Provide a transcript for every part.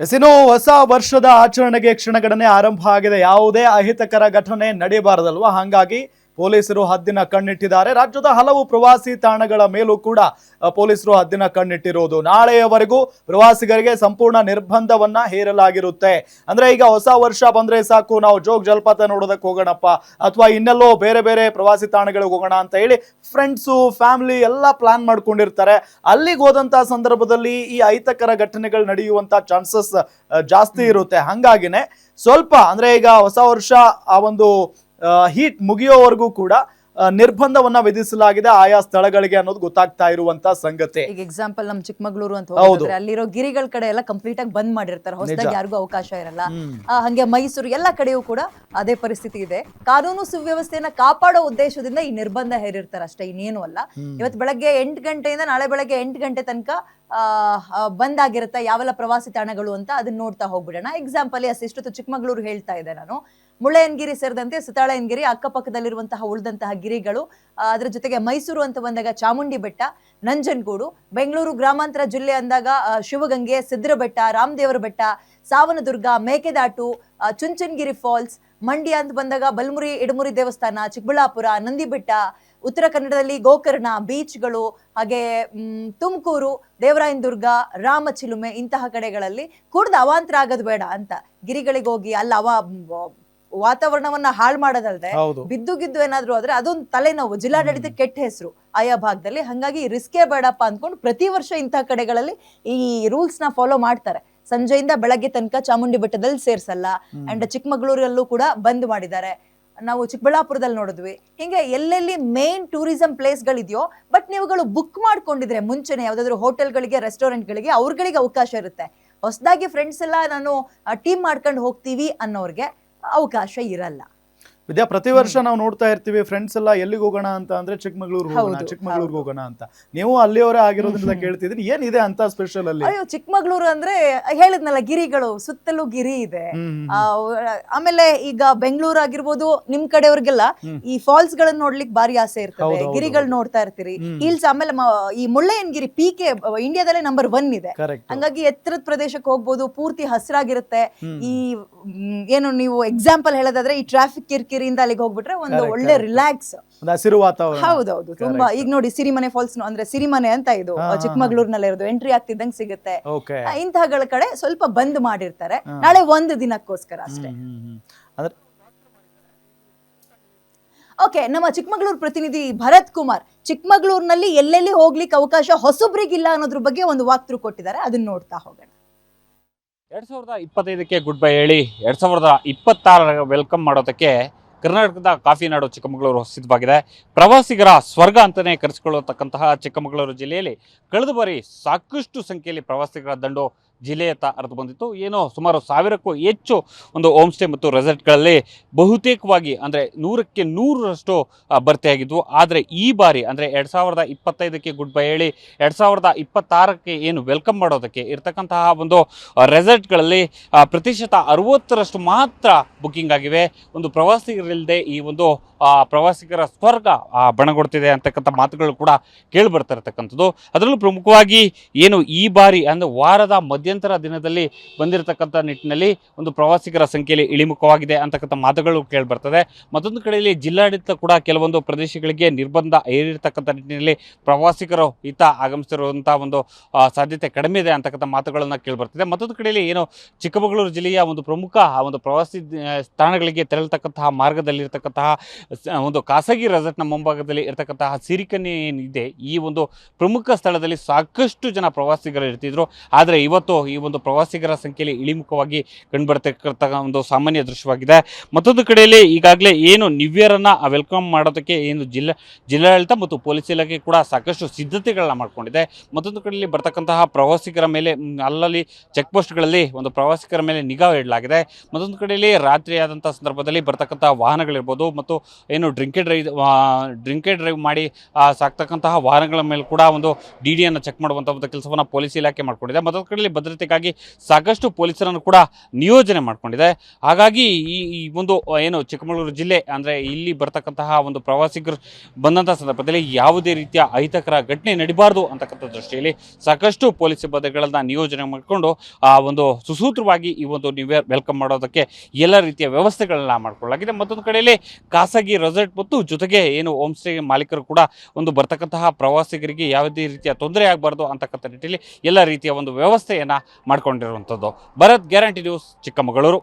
ಇನ್ನು ಹೊಸ ವರ್ಷದ ಆಚರಣೆಗೆ ಕ್ಷಣಗಣನೆ ಆರಂಭ ಆಗಿದೆ. ಯಾವುದೇ ಅಹಿತಕರ ಘಟನೆ ನಡೆಯಬಾರದಲ್ವಾ, ಹಾಗಾಗಿ ಪೊಲೀಸರು ಹದ್ದಿನ ಕಣ್ಣಿಟ್ಟಿದ್ದಾರೆ. ರಾಜ್ಯದ ಹಲವು ಪ್ರವಾಸಿ ತಾಣಗಳ ಮೇಲೂ ಕೂಡ ಪೊಲೀಸರು ಹದ್ದಿನ ಕಣ್ಣಿಟ್ಟಿರುವುದು. ನಾಳೆಯವರೆಗೂ ಪ್ರವಾಸಿಗರಿಗೆ ಸಂಪೂರ್ಣ ನಿರ್ಬಂಧವನ್ನ ಹೇರಲಾಗಿರುತ್ತೆ. ಅಂದ್ರೆ ಈಗ ಹೊಸ ವರ್ಷ ಬಂದ್ರೆ ಸಾಕು, ನಾವು ಜೋಗ್ ಜಲಪಾತ ನೋಡೋದಕ್ಕೆ ಹೋಗೋಣಪ್ಪ, ಅಥವಾ ಇನ್ನೆಲ್ಲೋ ಬೇರೆ ಬೇರೆ ಪ್ರವಾಸಿ ತಾಣಗಳಿಗೆ ಹೋಗೋಣ ಅಂತ ಹೇಳಿ ಫ್ರೆಂಡ್ಸು ಫ್ಯಾಮಿಲಿ ಎಲ್ಲ ಪ್ಲಾನ್ ಮಾಡ್ಕೊಂಡಿರ್ತಾರೆ. ಅಲ್ಲಿಗೆ ಹೋದಂತ ಸಂದರ್ಭದಲ್ಲಿ ಈ ಅಹಿತಕರ ಘಟನೆಗಳು ನಡೆಯುವಂತ ಚಾನ್ಸಸ್ ಜಾಸ್ತಿ ಇರುತ್ತೆ. ಹಂಗಾಗಿನೇ ಸ್ವಲ್ಪ ಅಂದ್ರೆ ಈಗ ಹೊಸ ವರ್ಷ ಆ ಒಂದು ಹೀಟ್ ಮುಗಿಯೋವರೆಗೂ ಕೂಡ ನಿರ್ಬಂಧವನ್ನ ವಿಧಿಸಲಾಗಿದೆ ಆಯಾ ಸ್ಥಳಗಳಿಗೆ ಅನ್ನೋದು ಗೊತ್ತಾಗ್ತಾ ಇರುವಂತ ಸಂಗತಿ. ಈಗ ಎಕ್ಸಾಂಪಲ್ ನಮ್ ಚಿಕ್ಕಮಗಳೂರು ಅಂತ ಹೋದ್ರೆ ಅಲ್ಲಿರೋ ಗಿರಿಗಳ ಕಡೆ ಎಲ್ಲ ಕಂಪ್ಲೀಟ್ ಆಗಿ ಬಂದ್ ಮಾಡಿರ್ತಾರೆ, ಹೊಸದಾಗಿ ಯಾರಿಗೂ ಅವಕಾಶ ಇರಲ್ಲ. ಹಂಗೆ ಮೈಸೂರು ಎಲ್ಲ ಕಡೆಯೂ ಕೂಡ ಅದೇ ಪರಿಸ್ಥಿತಿ ಇದೆ. ಕಾನೂನು ಸುವ್ಯವಸ್ಥೆಯನ್ನ ಕಾಪಾಡೋ ಉದ್ದೇಶದಿಂದ ಈ ನಿರ್ಬಂಧ ಹೇರಿರ್ತಾರೆ ಅಷ್ಟೇ, ಇನ್ನೇನು ಅಲ್ಲ. ಇವತ್ತು ಬೆಳಗ್ಗೆ 8 ಗಂಟೆಯಿಂದ ನಾಳೆ ಬೆಳಗ್ಗೆ 8 ಗಂಟೆ ತನಕ ಬಂದ್ ಆಗಿರುತ್ತೆ ಯಾವೆಲ್ಲ ಪ್ರವಾಸಿ ತಾಣಗಳು ಅಂತ ಅದನ್ನ ನೋಡ್ತಾ ಹೋಗ್ಬಿಡೋಣ. ಎಕ್ಸಾಂಪಲ್ ಅಷ್ಟಿಷ್ಟು ಚಿಕ್ಕಮಗಳೂರು ಹೇಳ್ತಾ ಇದ್ದೆ ನಾನು. ಮುಳ್ಳಯ್ಯನಗಿರಿ ಸೇರಿದಂತೆ ಸುತ್ತಾಳಯ್ಯನಗಿರಿ ಅಕ್ಕಪಕ್ಕದಲ್ಲಿರುವಂತಹ ಉಳಿದಂತಹ ಗಿರಿಗಳು, ಅದರ ಜೊತೆಗೆ ಮೈಸೂರು ಅಂತ ಬಂದಾಗ ಚಾಮುಂಡಿ ಬೆಟ್ಟ, ನಂಜನಗೂಡು, ಬೆಂಗಳೂರು ಗ್ರಾಮಾಂತರ ಜಿಲ್ಲೆ ಅಂದಾಗ ಶಿವಗಂಗೆ, ಸಿದ್ದರ ಬೆಟ್ಟ, ರಾಮದೇವರ ಬೆಟ್ಟ, ಸಾವನದುರ್ಗ, ಮೇಕೆದಾಟು, ಚುಂಚನಗಿರಿ ಫಾಲ್ಸ್, ಮಂಡ್ಯ ಅಂತ ಬಂದಾಗ ಬಲಮುರಿ ಇಡಮುರಿ ದೇವಸ್ಥಾನ, ಚಿಕ್ಕಬಳ್ಳಾಪುರ, ನಂದಿಬೆಟ್ಟ, ಉತ್ತರ ಕನ್ನಡದಲ್ಲಿ ಗೋಕರ್ಣ ಬೀಚ್ಗಳು, ಹಾಗೆ ತುಮಕೂರು, ದೇವರಾಯನದುರ್ಗ, ರಾಮಚಿಲುಮೆ ಇಂತಹ ಕಡೆಗಳಲ್ಲಿ ಕುಡ್ದು ಅವಾಂತರ ಆಗೋದು ಬೇಡ ಅಂತ ಗಿರಿಗಳಿಗೆ ಹೋಗಿ ಅಲ್ಲ ವಾತಾವರಣವನ್ನ ಹಾಳು ಮಾಡೋದಲ್ದೆ ಬಿದ್ದು ಗಿದ್ದು ಏನಾದ್ರು ಆದ್ರೆ ಅದೊಂದು ತಲೆನೋವು, ಜಿಲ್ಲಾಡಳಿತ ಕೆಟ್ಟ ಹೆಸರು ಆಯಾ ಭಾಗದಲ್ಲಿ. ಹಂಗಾಗಿ ರಿಸ್ಕೇ ಬೇಡಪ್ಪ ಅಂದ್ಕೊಂಡು ಪ್ರತಿ ವರ್ಷ ಇಂತಹ ಕಡೆಗಳಲ್ಲಿ ಈ ರೂಲ್ಸ್ ನ ಫಾಲೋ ಮಾಡ್ತಾರೆ. ಸಂಜೆಯಿಂದ ಬೆಳಗ್ಗೆ ತನಕ ಚಾಮುಂಡಿ ಬೆಟ್ಟದಲ್ಲಿ ಸೇರ್ಸಲ್ಲ. ಅಂಡ್ ಚಿಕ್ಕಮಗಳೂರಲ್ಲೂ ಕೂಡ ಬಂದ್ ಮಾಡಿದ್ದಾರೆ. ನಾವು ಚಿಕ್ಕಬಳ್ಳಾಪುರದಲ್ಲಿ ನೋಡಿದ್ವಿ. ಹಿಂಗೆ ಎಲ್ಲೆಲ್ಲಿ ಮೇನ್ ಟೂರಿಸಂ ಪ್ಲೇಸ್ ಗಳಿದೆಯೋ, ಬಟ್ ನೀವುಗಳು ಬುಕ್ ಮಾಡ್ಕೊಂಡಿದ್ರೆ ಮುಂಚೆನೆ ಯಾವ್ದಾದ್ರು ಹೋಟೆಲ್ಗಳಿಗೆ, ರೆಸ್ಟೋರೆಂಟ್ಗಳಿಗೆ ಅವ್ರಗಳಿಗೆ ಅವಕಾಶ ಇರುತ್ತೆ. ಹೊಸದಾಗಿ ಫ್ರೆಂಡ್ಸ್ ಎಲ್ಲ ನಾನು ಟೀಮ್ ಮಾಡ್ಕೊಂಡು ಹೋಗ್ತೀವಿ ಅನ್ನೋರ್ಗೆ ಅವಕಾಶ ಇರಲ್ಲ. ವಿದ್ಯಾ, ಪ್ರತಿ ವರ್ಷ ನಾವು ನೋಡ್ತಾ ಇರ್ತೀವಿ ಫ್ರೆಂಡ್ಸ್ ಎಲ್ಲ ಎಲ್ಲಿಗೆ ಹೋಗೋಣ ಅಂತ ಅಂದ್ರೆ ಚಿಕ್ಕಮಗಳೂರಿಗೆ ಹೋಗೋಣ ಅಂತ. ನೀವು ಅಲ್ಲಿಯವರೇ ಆಗಿರೋದ್ರಿಂದ ಕೇಳ್ತಿದ್ರಿ, ಏನಿದೆ ಅಂತ ಸ್ಪೆಷಲ್ ಅಲ್ಲಿ? ಅಯ್ಯೋ, ಚಿಕ್ಕಮಗಳೂರು ಅಂದ್ರೆ ಹೇಳಿದ್ನಲ್ಲ, ಗಿರಿಗಳು ಸುತ್ತಲೂ ಗಿರಿ ಇದೆ. ಆಮೇಲೆ ಈಗ ಬೆಂಗಳೂರು ಆಗಿರ್ಬೋದು, ನಿಮ್ ಕಡೆಯವ್ರಿಗೆಲ್ಲ ಈ ಫಾಲ್ಸ್ ಗಳನ್ನ ನೋಡ್ಲಿಕ್ಕೆ ಬಾರಿ ಆಸೆ ಇರ್ತದೆ, ಗಿರಿಗಳು ನೋಡ್ತಾ ಇರ್ತೀರಿ. ಹಿಲ್ಸ್, ಆಮೇಲೆ ಈ ಮುಳ್ಳಯ್ಯನಗಿರಿ ಪೀಕೆ ಇಂಡಿಯಾದಲ್ಲೇ ನಂಬರ್ 1 ಇದೆ. ಹಂಗಾಗಿ ಎತ್ತರದ ಪ್ರದೇಶಕ್ಕೆ ಹೋಗ್ಬೋದು, ಪೂರ್ತಿ ಹಸಿರಾಗಿರುತ್ತೆ. ಈ ಏನು ನೀವು ಎಕ್ಸಾಂಪಲ್ ಹೇಳೋದಾದ್ರೆ ಈ ಟ್ರಾಫಿಕ್ ಕಿರಿಕಿರಿಯಿಂದ ಅಲ್ಲಿಗೆ ಹೋಗ್ಬಿಟ್ರೆ ಒಂದು ಒಳ್ಳೆ ರಿಲ್ಯಾಕ್ಸ್ ಹಸಿರು ವಾತಾವರಣ. ಹೌದೌದು, ತುಂಬಾ. ಈಗ ನೋಡಿ ಸಿರಿಮನೆ ಫಾಲ್ಸ್ ಅಂದ್ರೆ ಸಿರಿಮನೆ ಅಂತ ಇದು ಚಿಕ್ಕಮಗಳೂರಿನಲ್ಲಿ ಇರೋದು, ಎಂಟ್ರಿ ಆಗ್ತಿದ್ದಂಗೆ ಸಿಗುತ್ತೆ. ಇಂತಹಗಳ ಕಡೆ ಸ್ವಲ್ಪ ಬಂದ್ ಮಾಡಿರ್ತಾರೆ ನಾಳೆ ಒಂದು ದಿನಕ್ಕೋಸ್ಕರ ಅಷ್ಟೇ. ಓಕೆ, ನಮ್ಮ ಚಿಕ್ಕಮಗಳೂರು ಪ್ರತಿನಿಧಿ ಭರತ್ ಕುಮಾರ್ ಚಿಕ್ಕಮಗಳೂರಿನಲ್ಲಿ ಎಲ್ಲೆಲ್ಲಿ ಹೋಗ್ಲಿಕ್ಕೆ ಅವಕಾಶ ಹೊಸಬ್ರಿಗಿಲ್ಲ ಅನ್ನೋದ್ರ ಬಗ್ಗೆ ಒಂದು ವಾಕ್ತೃ ಕೊಟ್ಟಿದ್ದಾರೆ, ಅದನ್ನ ನೋಡ್ತಾ ಹೋಗೋಣ. 2025ಕ್ಕೆ ಗುಡ್ ಬೈ ಹೇಳಿ 2026 ವೆಲ್ಕಮ್ ಮಾಡೋದಕ್ಕೆ ಕರ್ನಾಟಕದ ಕಾಫಿ ನಾಡು ಚಿಕ್ಕಮಗಳೂರು ಸಿದ್ಧವಾಗಿದೆ. ಪ್ರವಾಸಿಗರ ಸ್ವರ್ಗ ಅಂತಲೇ ಕರೆಸಿಕೊಳ್ಳತಕ್ಕಂತಹ ಚಿಕ್ಕಮಗಳೂರು ಜಿಲ್ಲೆಯಲ್ಲಿ ಕಳೆದ ಬಾರಿ ಸಾಕಷ್ಟು ಸಂಖ್ಯೆಯಲ್ಲಿ ಪ್ರವಾಸಿಗರ ದಂಡು ಜಿಲ್ಲೆಯತ್ತ ಹರಿದು ಬಂದಿತ್ತು. ಏನೋ ಸುಮಾರು 1000ಕ್ಕೂ ಹೆಚ್ಚು ಒಂದು ಹೋಮ್ ಸ್ಟೇ ಮತ್ತು ರೆಸಾರ್ಟ್ಗಳಲ್ಲಿ ಬಹುತೇಕವಾಗಿ ಅಂದರೆ 100ಕ್ಕೆ 100ರಷ್ಟು ಭರ್ತಿಯಾಗಿದ್ವು. ಆದರೆ ಈ ಬಾರಿ ಅಂದರೆ 2025ಕ್ಕೆ ಗುಡ್ ಬೈ ಹೇಳಿ 2026ಕ್ಕೆ ಏನು ವೆಲ್ಕಮ್ ಮಾಡೋದಕ್ಕೆ ಇರ್ತಕ್ಕಂತಹ ಒಂದು ರೆಸಾರ್ಟ್ಗಳಲ್ಲಿ ಪ್ರತಿಶತ 60ರಷ್ಟು ಮಾತ್ರ ಬುಕ್ಕಿಂಗ್ ಆಗಿವೆ. ಒಂದು ಪ್ರವಾಸಿಗರಿಲ್ಲದೆ ಈ ಒಂದು ಪ್ರವಾಸಿಗರ ಸ್ವರ್ಗ ಬಣಗೊಡ್ತಿದೆ ಅಂತಕ್ಕಂಥ ಮಾತುಗಳು ಕೂಡ ಕೇಳಿ ಬರ್ತಾ ಇರತಕ್ಕಂಥದ್ದು. ಅದರಲ್ಲೂ ಪ್ರಮುಖವಾಗಿ ಏನು ಈ ಬಾರಿ ಅಂದರೆ ವಾರದ ಮಧ್ಯಂತರ ದಿನದಲ್ಲಿ ಬಂದಿರತಕ್ಕಂಥ ನಿಟ್ಟಿನಲ್ಲಿ ಒಂದು ಪ್ರವಾಸಿಗರ ಸಂಖ್ಯೆಯಲ್ಲಿ ಇಳಿಮುಖವಾಗಿದೆ ಅಂತಕ್ಕಂಥ ಮಾತುಗಳು ಕೇಳಿ ಬರ್ತದೆ. ಮತ್ತೊಂದು ಕಡೆಯಲ್ಲಿ ಜಿಲ್ಲಾಡಳಿತ ಕೂಡ ಕೆಲವೊಂದು ಪ್ರದೇಶಗಳಿಗೆ ನಿರ್ಬಂಧ ಹೇರಿರ್ತಕ್ಕಂಥ ನಿಟ್ಟಿನಲ್ಲಿ ಪ್ರವಾಸಿಗರು ಈತ ಆಗಮಿಸಿರುವಂಥ ಒಂದು ಸಾಧ್ಯತೆ ಕಡಿಮೆ ಇದೆ ಅಂತಕ್ಕಂಥ ಮಾತುಗಳನ್ನು ಕೇಳಿ ಬರ್ತಿದೆ. ಮತ್ತೊಂದು ಕಡೆಯಲ್ಲಿ ಏನು ಚಿಕ್ಕಮಗಳೂರು ಜಿಲ್ಲೆಯ ಒಂದು ಪ್ರಮುಖ ಒಂದು ಪ್ರವಾಸಿ ತಾಣಗಳಿಗೆ ತೆರಳತಕ್ಕಂತಹ ಮಾರ್ಗದಲ್ಲಿರ್ತಕ್ಕಂತಹ ಒಂದು ಖಾಸಗಿ ರೆಸಾರ್ಟ್ನ ಮುಂಭಾಗದಲ್ಲಿ ಇರತಕ್ಕಂತಹ ಸಿರಿಕನ್ಯೆ ಏನಿದೆ, ಈ ಒಂದು ಪ್ರಮುಖ ಸ್ಥಳದಲ್ಲಿ ಸಾಕಷ್ಟು ಜನ ಪ್ರವಾಸಿಗರು ಇರ್ತಿದ್ರು. ಆದರೆ ಇವತ್ತು ಈ ಒಂದು ಪ್ರವಾಸಿಗರ ಸಂಖ್ಯೆಯಲ್ಲಿ ಇಳಿಮುಖವಾಗಿ ಕಂಡುಬರ್ತಕ್ಕಂಥ ಒಂದು ಸಾಮಾನ್ಯ ದೃಶ್ಯವಾಗಿದೆ. ಮತ್ತೊಂದು ಕಡೆಯಲ್ಲಿ ಈಗಾಗಲೇ ಏನು ನ್ಯೂ ಇಯರನ್ನು ವೆಲ್ಕಮ್ ಮಾಡೋದಕ್ಕೆ ಏನು ಜಿಲ್ಲಾಡಳಿತ ಮತ್ತು ಪೊಲೀಸ್ ಇಲಾಖೆ ಕೂಡ ಸಾಕಷ್ಟು ಸಿದ್ಧತೆಗಳನ್ನ ಮಾಡಿಕೊಂಡಿದೆ. ಮತ್ತೊಂದು ಕಡೆಯಲ್ಲಿ ಬರ್ತಕ್ಕಂತಹ ಪ್ರವಾಸಿಗರ ಮೇಲೆ ಅಲ್ಲಲ್ಲಿ ಚೆಕ್ ಪೋಸ್ಟ್ಗಳಲ್ಲಿ ಒಂದು ಪ್ರವಾಸಿಗರ ಮೇಲೆ ನಿಗಾ ಇಡಲಾಗಿದೆ. ಮತ್ತೊಂದು ಕಡೆಯಲ್ಲಿ ರಾತ್ರಿ ಆದಂಥ ಸಂದರ್ಭದಲ್ಲಿ ಬರ್ತಕ್ಕಂಥ ವಾಹನಗಳಿರ್ಬೋದು ಮತ್ತು ಏನು ಡ್ರಿಂಕ್ ಆ್ಯಂಡ್ ಡ್ರೈವ್ ಮಾಡಿ ಸಾಕ್ತಕ್ಕಂತಹ ವಾಹನಗಳ ಮೇಲೆ ಕೂಡ ಒಂದು ಡಿಡಿಯನ್ನು ಚೆಕ್ ಮಾಡುವಂಥ ಒಂದು ಕೆಲಸವನ್ನು ಪೊಲೀಸ್ ಇಲಾಖೆ ಮಾಡಿಕೊಂಡಿದೆ. ಮತ್ತೊಂದು ಕಡೆಯಲ್ಲಿ ಭದ್ರತೆಗಾಗಿ ಸಾಕಷ್ಟು ಪೊಲೀಸರನ್ನು ಕೂಡ ನಿಯೋಜನೆ ಮಾಡಿಕೊಂಡಿದೆ. ಹಾಗಾಗಿ ಈ ಒಂದು ಏನು ಚಿಕ್ಕಮಗಳೂರು ಜಿಲ್ಲೆ ಅಂದರೆ ಇಲ್ಲಿ ಬರ್ತಕ್ಕಂತಹ ಒಂದು ಪ್ರವಾಸಿಗರು ಬಂದಂಥ ಸಂದರ್ಭದಲ್ಲಿ ಯಾವುದೇ ರೀತಿಯ ಅಹಿತಕರ ಘಟನೆ ನಡೀಬಾರ್ದು ಅಂತಕ್ಕಂಥ ದೃಷ್ಟಿಯಲ್ಲಿ ಸಾಕಷ್ಟು ಪೊಲೀಸ್ ಸಿಬ್ಬಂದಿಗಳನ್ನು ನಿಯೋಜನೆ ಮಾಡಿಕೊಂಡು ಒಂದು ಸುಸೂತ್ರವಾಗಿ ಈ ಒಂದು ನ್ಯೂ ಇಯರ್ ವೆಲ್ಕಮ್ ಮಾಡೋದಕ್ಕೆ ಎಲ್ಲ ರೀತಿಯ ವ್ಯವಸ್ಥೆಗಳನ್ನ ಮಾಡಿಕೊಳ್ಳಲಾಗಿದೆ. ಮತ್ತೊಂದು ಕಡೆಯಲ್ಲಿ ಖಾಸಗಿ ರೆಸಾರ್ಟ್ ಮತ್ತು ಜೊತೆಗೆ ಏನು ಹೋಮ್ ಸ್ಟೇ ಮಾಲೀಕರು ಕೂಡ ಒಂದು ಬರ್ತಕ್ಕಂತಹ ಪ್ರವಾಸಿಗರಿಗೆ ಯಾವುದೇ ರೀತಿಯ ತೊಂದರೆ ಆಗಬಾರ್ದು ಅಂತಕ್ಕಂಥ ನಿಟ್ಟಿನಲ್ಲಿ ಎಲ್ಲ ರೀತಿಯ ಒಂದು ವ್ಯವಸ್ಥೆಯನ್ನು ಮಾಡಿಕೊಂಡಿರುವಂಥದ್ದು. Bharath, guarantee news, Chikkamagaluru.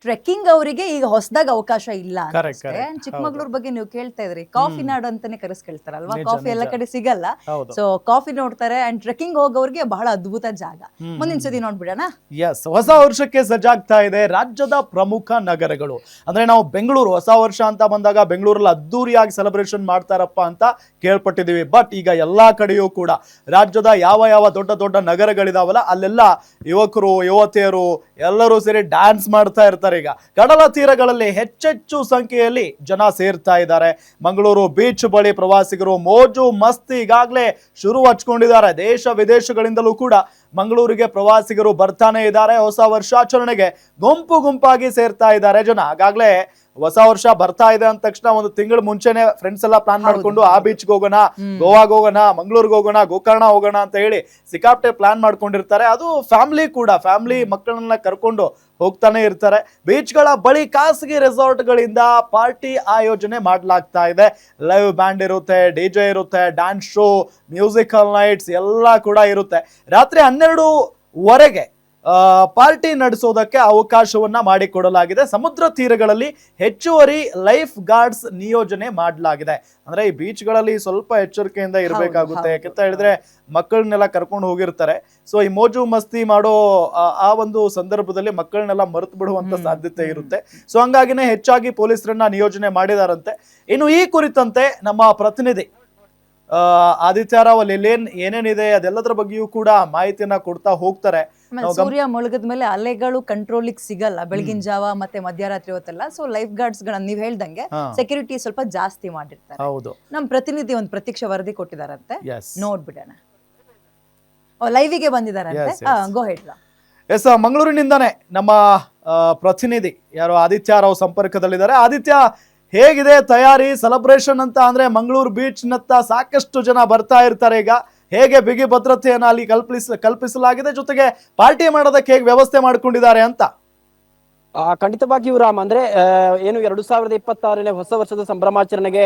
Trekking ಅವರಿಗೆ ಈಗ ಹೊಸದಾಗಿ ಅವಕಾಶ ಇಲ್ಲ Correct, ಅನ್ಸುತ್ತೆ. correct. ಚಿಕ್ಕಮಗಳೂರು ಬಗ್ಗೆ ನೀವು ಕೇಳ್ತಾ ಇದ್ರಿ, ಕಾಫಿ ನಾಡು ಅಂತಾನೆ ಕರೆಸ್ಕೊಳ್ತಾರಲ್ವಾ, ನಿಜ, ಕಾಫಿ ಎಲ್ಲ ನಿಜ. ಕಡೆ ಸಿಗಲ್ಲ. ಹೌದು. ಸೊ ಕಾಫಿ ನೋಡ್ತಾರೆ ಅಂಡ್ ಟ್ರೆಕ್ಕಿಂಗ್ ಹೋಗೋರಿಗೆ ಬಹಳ ಅದ್ಭುತ ಜಾಗ. ಮುಂದಿನ ಸತಿ ನೋಡ್ಬಿಡೋಣ. ಎಸ್, ಹೊಸ ವರ್ಷಕ್ಕೆ ಸಜ್ಜಾಗ್ತಾ ಇದೆ ರಾಜ್ಯದ ಪ್ರಮುಖ ನಗರಗಳು. ಅಂದ್ರೆ ನಾವು ಬೆಂಗಳೂರು ಹೊಸ ವರ್ಷ ಅಂತ ಬಂದಾಗ ಬೆಂಗಳೂರಲ್ಲಿ ಅದ್ದೂರಿಯಾಗಿ ಸೆಲೆಬ್ರೇಷನ್ ಮಾಡ್ತಾರಪ್ಪ ಅಂತ ಕೇಳ್ಪಟ್ಟಿದೀವಿ. ಬಟ್ ಈಗ ಎಲ್ಲಾ ಕಡೆಯೂ ಕೂಡ ರಾಜ್ಯದ ಯಾವ ಯಾವ ದೊಡ್ಡ ದೊಡ್ಡ ನಗರಗಳಿದಾವಲ್ಲ ಅಲ್ಲೆಲ್ಲ ಯುವಕರು ಯುವತಿಯರು ಎಲ್ಲರೂ ಸೇರಿ ಡ್ಯಾನ್ಸ್ ಮಾಡ್ತಾ ಇರ್ತಾರೆ. ಈಗ ಕಡಲ ತೀರಗಳಲ್ಲಿ ಹೆಚ್ಚೆಚ್ಚು ಸಂಖ್ಯೆಯಲ್ಲಿ ಜನ ಸೇರ್ತಾ ಇದ್ದಾರೆ. ಮಂಗಳೂರು ಬೀಚ್ ಬಳಿ ಪ್ರವಾಸಿಗರು ಮೋಜು ಮಸ್ತಿ ಈಗಾಗಲೇ ಶುರು ಹಚ್ಕೊಂಡಿದ್ದಾರೆ. ದೇಶ ವಿದೇಶಗಳಿಂದಲೂ ಕೂಡ ಮಂಗಳೂರಿಗೆ ಪ್ರವಾಸಿಗರು ಬರ್ತಾನೆ ಇದ್ದಾರೆ. ಹೊಸ ವರ್ಷಾಚರಣೆಗೆ ಗುಂಪು ಗುಂಪಾಗಿ ಸೇರ್ತಾ ಇದ್ದಾರೆ ಜನ. ಆಗಾಗ್ಲೇ ಹೊಸ ವರ್ಷ ಬರ್ತಾ ಇದೆ ಅಂದ ತಕ್ಷಣ ಒಂದು ತಿಂಗಳು ಮುಂಚೆನೆ ಫ್ರೆಂಡ್ಸ್ ಎಲ್ಲ ಪ್ಲಾನ್ ಮಾಡ್ಕೊಂಡು ಆ ಬೀಚ್ಗೆ ಹೋಗೋಣ, ಗೋವಾಗೆ ಹೋಗೋಣ, ಮಂಗಳೂರಿಗೆ ಹೋಗೋಣ, ಗೋಕರ್ಣ ಹೋಗೋಣ ಅಂತ ಹೇಳಿ ಸಿಕ್ಕಾಪಟ್ಟೆ ಪ್ಲಾನ್ ಮಾಡ್ಕೊಂಡಿರ್ತಾರೆ. ಅದು ಫ್ಯಾಮಿಲಿ ಮಕ್ಕಳನ್ನ ಕರ್ಕೊಂಡು ಹೋಗ್ತಾನೆ ಇರ್ತಾರೆ. ಬೀಚ್ಗಳ ಬಳಿ ಖಾಸಗಿ ರೆಸಾರ್ಟ್ಗಳಿಂದ ಪಾರ್ಟಿ ಆಯೋಜನೆ ಮಾಡಲಾಗ್ತಾ ಇದೆ. ಲೈವ್ ಬ್ಯಾಂಡ್ ಇರುತ್ತೆ, DJ ಇರುತ್ತೆ, ಡ್ಯಾನ್ಸ್ ಶೋ, ಮ್ಯೂಸಿಕಲ್ ನೈಟ್ಸ್ ಎಲ್ಲ ಕೂಡ ಇರುತ್ತೆ. ರಾತ್ರಿ 12ವರೆಗೆ ಪಾರ್ಟಿ ನಡೆಸೋದಕ್ಕೆ ಅವಕಾಶವನ್ನ ಮಾಡಿಕೊಡಲಾಗಿದೆ. ಸಮುದ್ರ ತೀರಗಳಲ್ಲಿ ಹೆಚ್ಚುವರಿ ಲೈಫ್ ಗಾರ್ಡ್ಸ್ ನಿಯೋಜನೆ ಮಾಡಲಾಗಿದೆ. ಅಂದ್ರೆ ಈ ಬೀಚ್ಗಳಲ್ಲಿ ಸ್ವಲ್ಪ ಎಚ್ಚರಿಕೆಯಿಂದ ಇರಬೇಕಾಗುತ್ತೆ. ಯಾಕಂತ ಹೇಳಿದ್ರೆ ಮಕ್ಕಳನ್ನೆಲ್ಲ ಕರ್ಕೊಂಡು ಹೋಗಿರ್ತಾರೆ. ಸೊ ಈ ಮೋಜು ಮಸ್ತಿ ಮಾಡೋ ಆ ಒಂದು ಸಂದರ್ಭದಲ್ಲಿ ಮಕ್ಕಳನ್ನೆಲ್ಲ ಮರೆತು ಬಿಡುವಂತ ಸಾಧ್ಯತೆ ಇರುತ್ತೆ. ಸೊ ಹಂಗಾಗಿನೇ ಹೆಚ್ಚಾಗಿ ಪೊಲೀಸರನ್ನ ನಿಯೋಜನೆ ಮಾಡಿದಾರಂತೆ. ಇನ್ನು ಈ ಕುರಿತಂತೆ ನಮ್ಮ ಪ್ರತಿನಿಧಿ ಆದಿತ್ಯ ರಾವ್ ಅಲ್ಲಿ ಏನೇನಿದೆ ಅದೆಲ್ಲದರ ಬಗ್ಗೆಯೂ ಕೂಡ ಮಾಹಿತಿಯನ್ನ ಕೊಡ್ತಾ ಹೋಗ್ತಾರೆ. ಸೂರ್ಯ ಮುಳುಗದ ಮೇಲೆ ಅಲೆಗಳು ಕಂಟ್ರೋಲಿಗೆ ಸಿಗಲ್ಲ ಬೆಳಗಿನ ಜಾವ ಮತ್ತೆ ಮಧ್ಯರಾತ್ರಿ ಹೊತ್ತೆಲ್ಲ. ಸೊ ಲೈಫ್ ಗಾರ್ಡ್ಸ್ ಗಳನ್ನ ನೀವ್ ಹೇಳ್ದಂಗೆ ಸೆಕ್ಯೂರಿಟಿ ಸ್ವಲ್ಪ ಜಾಸ್ತಿ ಮಾಡಿರ್ತಾರೆ. ಹೌದು, ನಮ್ ಪ್ರತಿನಿಧಿ ಒಂದು ಪ್ರತ್ಯಕ್ಷ ವರದಿ ಕೊಟ್ಟಿದಾರಂತೆ, Yes. ನೋಡ್ಬಿಡೋಣ. ಲೈವಿಗೆ ಬಂದಿದಾರಂತೆ. ಗೋ ಹೆಡ್. ಎಸ್, ಮಂಗಳೂರಿನಿಂದಾನೆ ನಮ್ಮ ಪ್ರತಿನಿಧಿ ಯಾರು ಆದಿತ್ಯ ರಾವ್ ಸಂಪರ್ಕದಲ್ಲಿದ್ದಾರೆ. ಆದಿತ್ಯ, ಹೇಗಿದೆ ತಯಾರಿ? ಸೆಲೆಬ್ರೇಷನ್ ಅಂತ ಅಂದ್ರೆ ಮಂಗಳೂರು ಬೀಚ್ ನತ್ತ ಸಾಕಷ್ಟು ಜನ ಬರ್ತಾ ಇರ್ತಾರೆ. ಈಗ ಹೇಗೆ ಬಿಗಿ ಭದ್ರತೆಯನ್ನ ಅಲ್ಲಿ ಕಲ್ಪಿಸಲಾಗಿದೆ, ಜೊತೆಗೆ ಪಾರ್ಟಿ ಮಾಡೋದಕ್ಕೆ ಹೇಗೆ ವ್ಯವಸ್ಥೆ ಮಾಡ್ಕೊಂಡಿದ್ದಾರೆ ಅಂತ? ಖಂಡಿತವಾಗಿಯೂ ರಾಮ್, ಅಂದ್ರೆ ಏನು 2026ನೇ ಹೊಸ ವರ್ಷದ ಸಂಭ್ರಮಾಚರಣೆಗೆ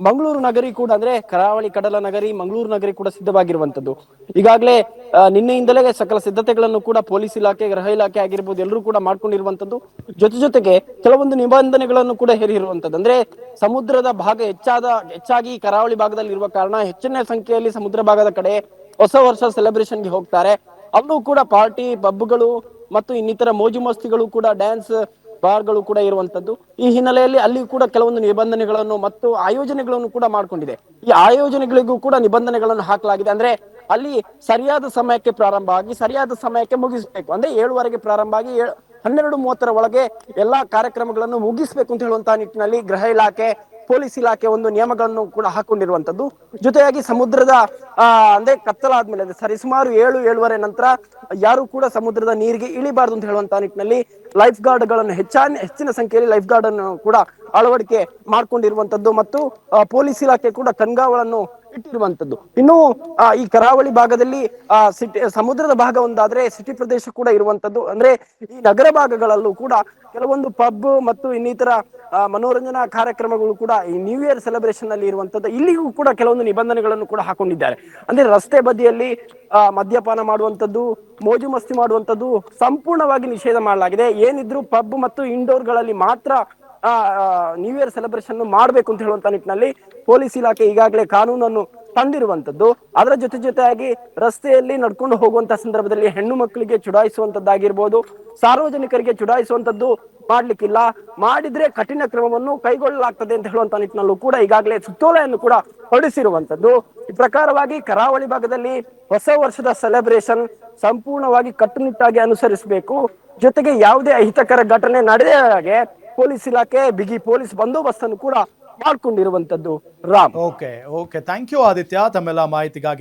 ಮಂಗಳೂರು ನಗರಿ ಕೂಡ, ಅಂದ್ರೆ ಕರಾವಳಿ ಕಡಲ ನಗರಿ ಮಂಗಳೂರು ನಗರಿ ಕೂಡ ಸಿದ್ಧವಾಗಿರುವಂತದ್ದು. ಈಗಾಗಲೇ ನಿನ್ನೆಯಿಂದಲೇ ಸಕಲ ಸಿದ್ಧತೆಗಳನ್ನು ಕೂಡ ಪೊಲೀಸ್ ಇಲಾಖೆ, ಗೃಹ ಇಲಾಖೆ ಆಗಿರ್ಬೋದು ಎಲ್ಲರೂ ಕೂಡ ಮಾಡ್ಕೊಂಡಿರುವಂತದ್ದು. ಜೊತೆಗೆ ಕೆಲವೊಂದು ನಿಬಂಧನೆಗಳನ್ನು ಕೂಡ ಹೇರಿರುವಂತದ್ದು. ಅಂದ್ರೆ ಸಮುದ್ರದ ಭಾಗ ಹೆಚ್ಚಾಗಿ ಕರಾವಳಿ ಭಾಗದಲ್ಲಿ ಇರುವ ಕಾರಣ ಹೆಚ್ಚಿನ ಸಂಖ್ಯೆಯಲ್ಲಿ ಸಮುದ್ರ ಭಾಗದ ಕಡೆ ಹೊಸ ವರ್ಷ ಸೆಲೆಬ್ರೇಷನ್ಗೆ ಹೋಗ್ತಾರೆ. ಅಲ್ಲೂ ಕೂಡ ಪಾರ್ಟಿ ಪಬ್ಗಳು ಮತ್ತು ಇನ್ನಿತರ ಮೋಜು ಮಸ್ತಿಗಳು ಕೂಡ, ಡ್ಯಾನ್ಸ್ ಬಾರ್ಗಳು ಕೂಡ ಇರುವಂತದ್ದು. ಈ ಹಿನ್ನೆಲೆಯಲ್ಲಿ ಅಲ್ಲಿ ಕೂಡ ಕೆಲವೊಂದು ನಿಬಂಧನೆಗಳನ್ನು ಮತ್ತು ಆಯೋಜನೆಗಳನ್ನು ಕೂಡ ಮಾಡ್ಕೊಂಡಿದೆ. ಈ ಆಯೋಜನೆಗಳಿಗೂ ಕೂಡ ನಿಬಂಧನೆಗಳನ್ನು ಹಾಕಲಾಗಿದೆ. ಅಂದ್ರೆ ಅಲ್ಲಿ ಸರಿಯಾದ ಸಮಯಕ್ಕೆ ಪ್ರಾರಂಭ ಆಗಿ ಸರಿಯಾದ ಸಮಯಕ್ಕೆ ಮುಗಿಸ್ಬೇಕು. ಅಂದ್ರೆ 7:30ಗೆ ಪ್ರಾರಂಭ ಆಗಿ 12:30 ಒಳಗೆ ಎಲ್ಲಾ ಕಾರ್ಯಕ್ರಮಗಳನ್ನು ಮುಗಿಸ್ಬೇಕು ಅಂತ ಹೇಳುವಂತಹ ನಿಟ್ಟಿನಲ್ಲಿ ಗೃಹ ಇಲಾಖೆ, ಪೊಲೀಸ್ ಇಲಾಖೆ ಒಂದು ನಿಯಮಗಳನ್ನು ಕೂಡ ಹಾಕೊಂಡಿರುವಂತದ್ದು. ಜೊತೆಯಾಗಿ ಸಮುದ್ರದ ಅಂದ್ರೆ ಕತ್ತಲಾದ್ಮೇಲೆ ಸರಿಸುಮಾರು 7-7:30 ನಂತರ ಯಾರು ಕೂಡ ಸಮುದ್ರದ ನೀರಿಗೆ ಇಳಿಬಾರ್ದು ಅಂತ ಹೇಳುವಂತಹ ನಿಟ್ಟಿನಲ್ಲಿ ಲೈಫ್ ಗಾರ್ಡ್ ಗಳನ್ನು ಹೆಚ್ಚಿನ ಸಂಖ್ಯೆಯಲ್ಲಿ ಲೈಫ್ ಗಾರ್ಡ್ ಅನ್ನು ಕೂಡ ಅಳವಡಿಕೆ ಮಾಡ್ಕೊಂಡಿರುವಂತದ್ದು ಮತ್ತು ಪೊಲೀಸ್ ಇಲಾಖೆ ಕೂಡ ಕಣ್ಗಾವಲನ್ನು ಇಟ್ಟಿರುವಂತದ್ದು. ಇನ್ನು ಈ ಕರಾವಳಿ ಭಾಗದಲ್ಲಿ ಸಮುದ್ರದ ಭಾಗ ಒಂದಾದ್ರೆ ಸಿಟಿ ಪ್ರದೇಶ ಕೂಡ ಇರುವಂತದ್ದು. ಅಂದ್ರೆ ಈ ನಗರ ಭಾಗಗಳಲ್ಲೂ ಕೂಡ ಕೆಲವೊಂದು ಪಬ್ ಮತ್ತು ಇನ್ನಿತರ ಮನೋರಂಜನಾ ಕಾರ್ಯಕ್ರಮಗಳು ಕೂಡ ಈ ನ್ಯೂ ಇಯರ್ ಸೆಲೆಬ್ರೇಷನ್ ಅಲ್ಲಿ ಇರುವಂತದ್ದು. ಇಲ್ಲಿಗೂ ಕೂಡ ಕೆಲವೊಂದು ನಿಬಂಧನೆಗಳನ್ನು ಕೂಡ ಹಾಕೊಂಡಿದ್ದಾರೆ. ಅಂದ್ರೆ ರಸ್ತೆ ಬದಿಯಲ್ಲಿ ಮದ್ಯಪಾನ ಮಾಡುವಂತದ್ದು, ಮೋಜು ಮಸ್ತಿ ಮಾಡುವಂತದ್ದು ಸಂಪೂರ್ಣವಾಗಿ ನಿಷೇಧ ಮಾಡಲಾಗಿದೆ. ಏನಿದ್ರು ಪಬ್ ಮತ್ತು ಇಂಡೋರ್ ಗಳಲ್ಲಿ ಮಾತ್ರ ನ್ಯೂ ಇಯರ್ ಸೆಲೆಬ್ರೇಷನ್ ಮಾಡಬೇಕು ಅಂತ ಹೇಳುವಂತ ನಿಟ್ಟಿನಲ್ಲಿ ಪೊಲೀಸ್ ಇಲಾಖೆ ಈಗಾಗಲೇ ಕಾನೂನನ್ನು ತಂದಿರುವಂತದ್ದು. ಅದರ ಜೊತೆಯಾಗಿ ರಸ್ತೆಯಲ್ಲಿ ನಡ್ಕೊಂಡು ಹೋಗುವಂತ ಸಂದರ್ಭದಲ್ಲಿ ಹೆಣ್ಣು ಮಕ್ಕಳಿಗೆ ಚುಡಾಯಿಸುವಂತದ್ದಾಗಿರ್ಬೋದು, ಸಾರ್ವಜನಿಕರಿಗೆ ಚುಡಾಯಿಸುವಂತದ್ದು ಮಾಡ್ಲಿಕ್ಕಿಲ್ಲ. ಮಾಡಿದ್ರೆ ಕಠಿಣ ಕ್ರಮವನ್ನು ಕೈಗೊಳ್ಳಲಾಗ್ತದೆ ಅಂತ ಹೇಳುವಂತ ನಿಟ್ಟಿನಲ್ಲೂ ಕೂಡ ಈಗಾಗಲೇ ಸುತ್ತೋಲೆಯನ್ನು ಕೂಡ ಹೊರಡಿಸಿರುವಂತದ್ದು. ಈ ಪ್ರಕಾರವಾಗಿ ಕರಾವಳಿ ಭಾಗದಲ್ಲಿ ಹೊಸ ವರ್ಷದ ಸೆಲೆಬ್ರೇಷನ್ ಸಂಪೂರ್ಣವಾಗಿ ಕಟ್ಟುನಿಟ್ಟಾಗಿ ಅನುಸರಿಸಬೇಕು. ಜೊತೆಗೆ ಯಾವುದೇ ಅಹಿತಕರ ಘಟನೆ ನಡೆದ ಹಾಗೆ ಪೊಲೀಸ್ ಇಲಾಖೆ ಬಿಗಿ ಪೊಲೀಸ್ ಬಂದೋಬಸ್ತ್ ಅನ್ನು ಕೂಡ ಮಾಡ್ಕೊಂಡಿರುವಂತದ್ದು. Ram. Okay thank you Aditya ತಮ್ಮೆಲ್ಲ ಮಾಹಿತಿಗಾಗಿ.